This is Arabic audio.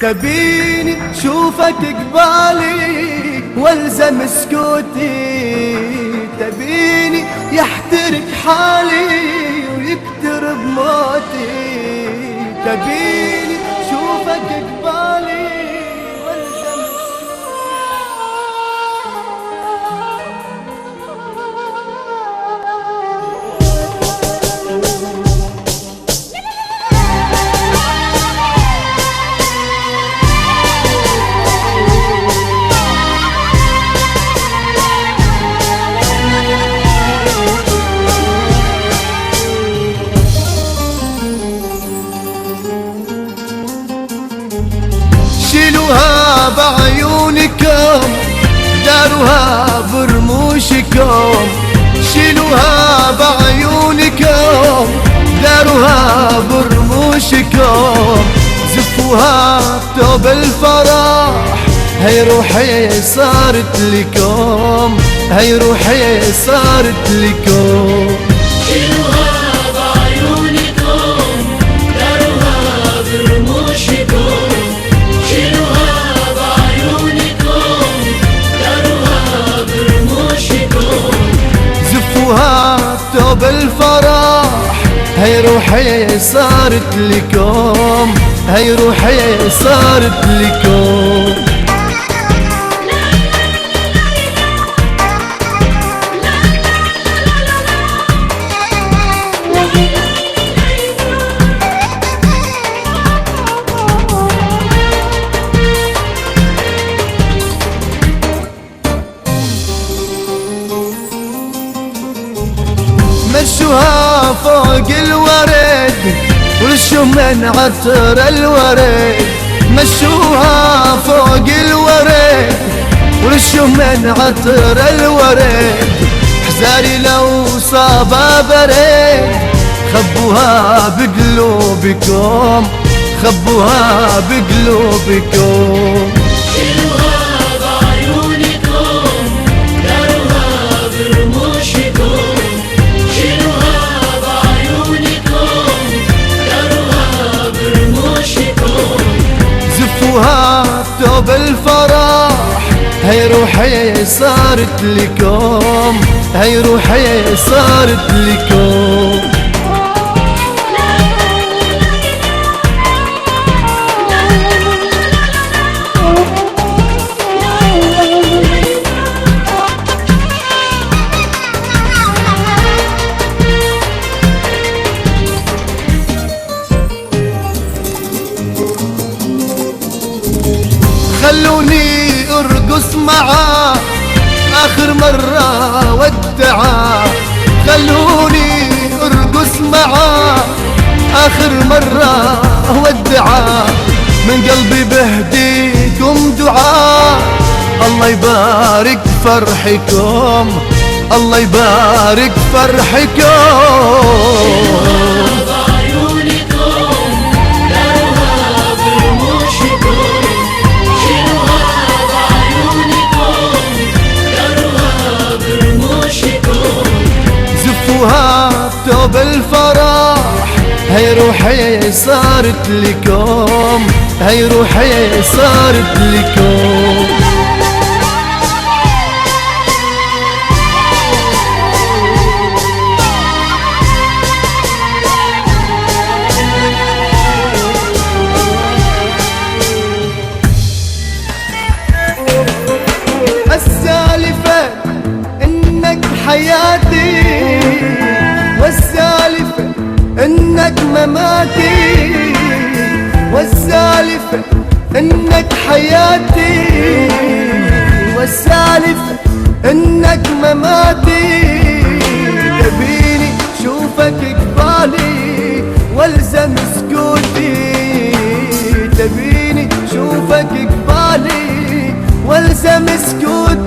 تبيني شوفك قبالي والزم سكوتي، تبيني يحترق حالي ويكتر بموتي، تبيني شوفك قبالي والزم شيلوها بعيونكم داروها برموشكم، شيلوها بعيونكم داروها برموشكم، زفوها بثوب الفرح هي روحي صارت لكم، هي روحي صارت لكم. شيلوها بعيونكم داروها برموشكم، ثوب الفرح هي روحي صارت لكم، هي روحي صارت لكم. مشوها فوق الورد ورشوا من عطر الورد، مشوها فوق الورد ورشوا من عطر الورد، حزاري لو صابها برد خبوها بقلوبكم، خبوها بقلوبكم. ثوب الفرح هي روحي صارت لكم، هي روحي صارت لكم. خلوني ارقص معاه اخر مرة ودعاه، خلوني ارقص معاه اخر مرة ودعاه، من قلبي بهديكم دعاء الله يبارك فرحكم، الله يبارك فرحكم. ثوب الفرح هي روحي صارت لكم، هي روحي صارت لكم. السالفة انك حياتي والسالفة انك مماتي، والسالفة انك حياتي والسالفة انك مماتي، تبيني شوفك قبالي والزم سكوتي، تبيني شوفك قبالي والزم سكوتي.